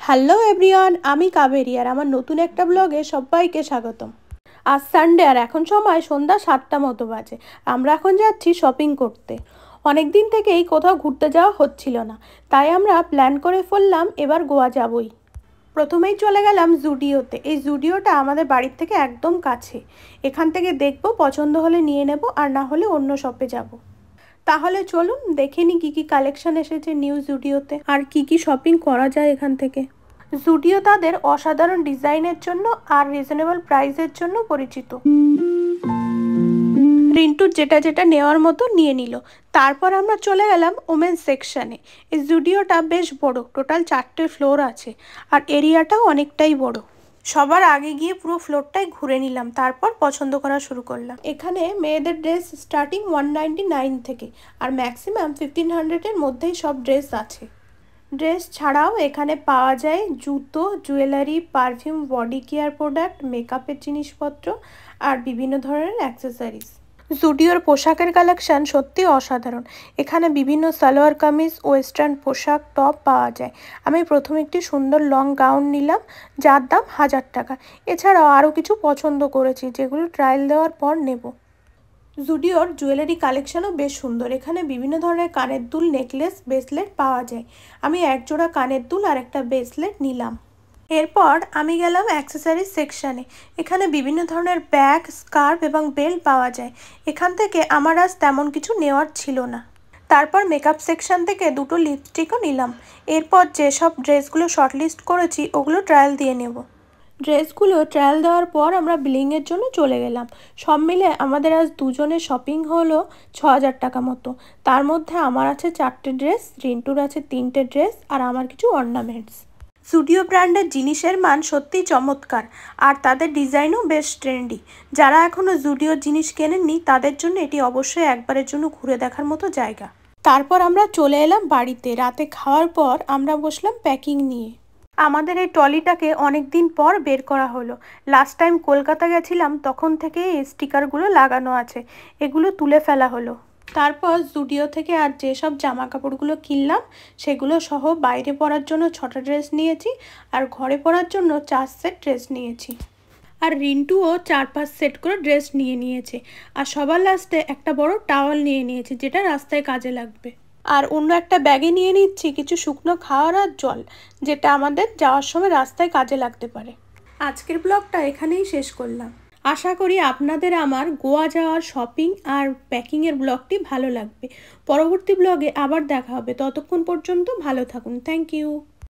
Hello everyone, আমি কাবেরী আর আমার নতুন একটা ব্লগে সবাইকে স্বাগতম। আজ সানডে আর এখন সময় সন্ধ্যা 7টা মতো বাজে। আমরা এখন যাচ্ছি শপিং করতে। অনেক দিন থেকেই কোথাও ঘুরতে যাওয়া হচ্ছিল না, তাই আমরা প্ল্যান করে ফেললাম এবার গোয়া যাবই। প্রথমেই চলে গেলাম জুডিওতে। এই জুডিওটা আমাদের বাড়ির থেকে একদম কাছে। এখান থেকে দেখব, পছন্দ হলে নিয়ে নেব, আর না হলে অন্য শপে যাব। তাহলে চলুন দেখে নিই কী কী কালেকশন এসেছে নিউ জুডিওতে আর কি কি শপিং করা যায় এখান থেকে। জুডিও তাদের অসাধারণ ডিজাইনের জন্য আর রিজনেবল প্রাইসের জন্য পরিচিত। রিন্টুর যেটা যেটা নেওয়ার মতো নিয়ে নিল। তারপর আমরা চলে গেলাম ওমেন্স সেকশানে। এই জুডিওটা বেশ বড়, টোটাল 4টে ফ্লোর আছে আর এরিয়াটাও অনেকটাই বড়। সবার আগে গিয়ে পুরো ফ্লোরটাই ঘুরে নিলাম, তারপর পছন্দ করা শুরু করলাম। এখানে মেয়েদের ড্রেস স্টার্টিং 199 থেকে আর ম্যাক্সিমাম 1500-এর মধ্যেই সব ড্রেস আছে। ড্রেস ছাড়াও এখানে পাওয়া যায় জুতো, jewellery, perfume, body care product, মেকআপের জিনিসপত্র আর বিভিন্ন ধরনের অ্যাক্সেসরিজ। জুডিওর পোশাকের কালেকশান সত্যি অসাধারণ। এখানে বিভিন্ন সালোয়ার কামিজ, ওয়েস্টার্ন পোশাক, টপ পাওয়া যায়। আমি প্রথমে একটি সুন্দর লং গাউন নিলাম, যার দাম 1000 টাকা। এছাড়াও আরও কিছু পছন্দ করেছি, যেগুলো ট্রায়াল দেওয়ার পর নেব। জুডিওর জুয়েলারি কালেকশানও বেশ সুন্দর। এখানে বিভিন্ন ধরনের কানের দুল, নেকলেস, ব্রেসলেট পাওয়া যায়। আমি এক জোড়া কানের দুল আর একটা ব্রেসলেট নিলাম। এরপর আমি গেলাম অ্যাক্সেসরিজ সেকশানে। এখানে বিভিন্ন ধরনের ব্যাগ, স্কার্ফ এবং বেল্ট পাওয়া যায়। এখান থেকে আমার আজ তেমন কিছু নেওয়ার ছিল না। তারপর মেকআপ সেকশান থেকে দুটো লিপস্টিকও নিলাম। এরপর যেসব ড্রেসগুলো শর্টলিস্ট করেছি ওগুলো ট্রায়াল দিয়ে নেব। ড্রেসগুলো ট্রায়াল দেওয়ার পর আমরা বিলিংয়ের জন্য চলে গেলাম। সব মিলে আমাদের আজ দুজনের শপিং হলো 6000 টাকা মতো। তার মধ্যে আমার আছে 4টে ড্রেস, রিন্টুর আছে 3টে ড্রেস আর আমার কিছু অর্নামেন্টস। জুডিও ব্র্যান্ডের জিনিসের মান সত্যিই চমৎকার আর তাদের ডিজাইনও বেশ ট্রেন্ডি। যারা এখনও জুডিওর জিনিস কেনেননি তাদের জন্য এটি অবশ্যই একবারের জন্য ঘুরে দেখার মতো জায়গা। তারপর আমরা চলে এলাম বাড়িতে। রাতে খাওয়ার পর আমরা বসলাম প্যাকিং নিয়ে। আমাদের এই ট্রলিটাকে অনেক দিন পর বের করা হলো। লাস্ট টাইম কলকাতা গেছিলাম, তখন থেকে এই স্টিকারগুলো লাগানো আছে, এগুলো তুলে ফেলা হলো। তারপর জুডিও থেকে আর যেসব জামা কাপড়গুলো কিনলাম সেগুলো সহ বাইরে পরার জন্য 6টা ড্রেস নিয়েছি আর ঘরে পরার জন্য 4 সেট ড্রেস নিয়েছি। আর রিন্টুও 4-5 সেট করে ড্রেস নিয়েছে। আর সবার লাস্টে একটা বড় টাওয়াল নিয়ে নিয়েছি, যেটা রাস্তায় কাজে লাগবে। আর অন্য একটা ব্যাগে নিয়ে নিচ্ছি কিছু শুকনো খাওয়ার আর জল, যেটা আমাদের যাওয়ার সময় রাস্তায় কাজে লাগতে পারে। আজকের ব্লগটা এখানেই শেষ করলাম। আশা করি আপনাদের আমার গোয়া যাওয়ার শপিং আর প্যাকিংয়ের ব্লগটি ভালো লাগবে। পরবর্তী ব্লগে আবার দেখা হবে। ততক্ষণ পর্যন্ত ভালো থাকুন। Thank you.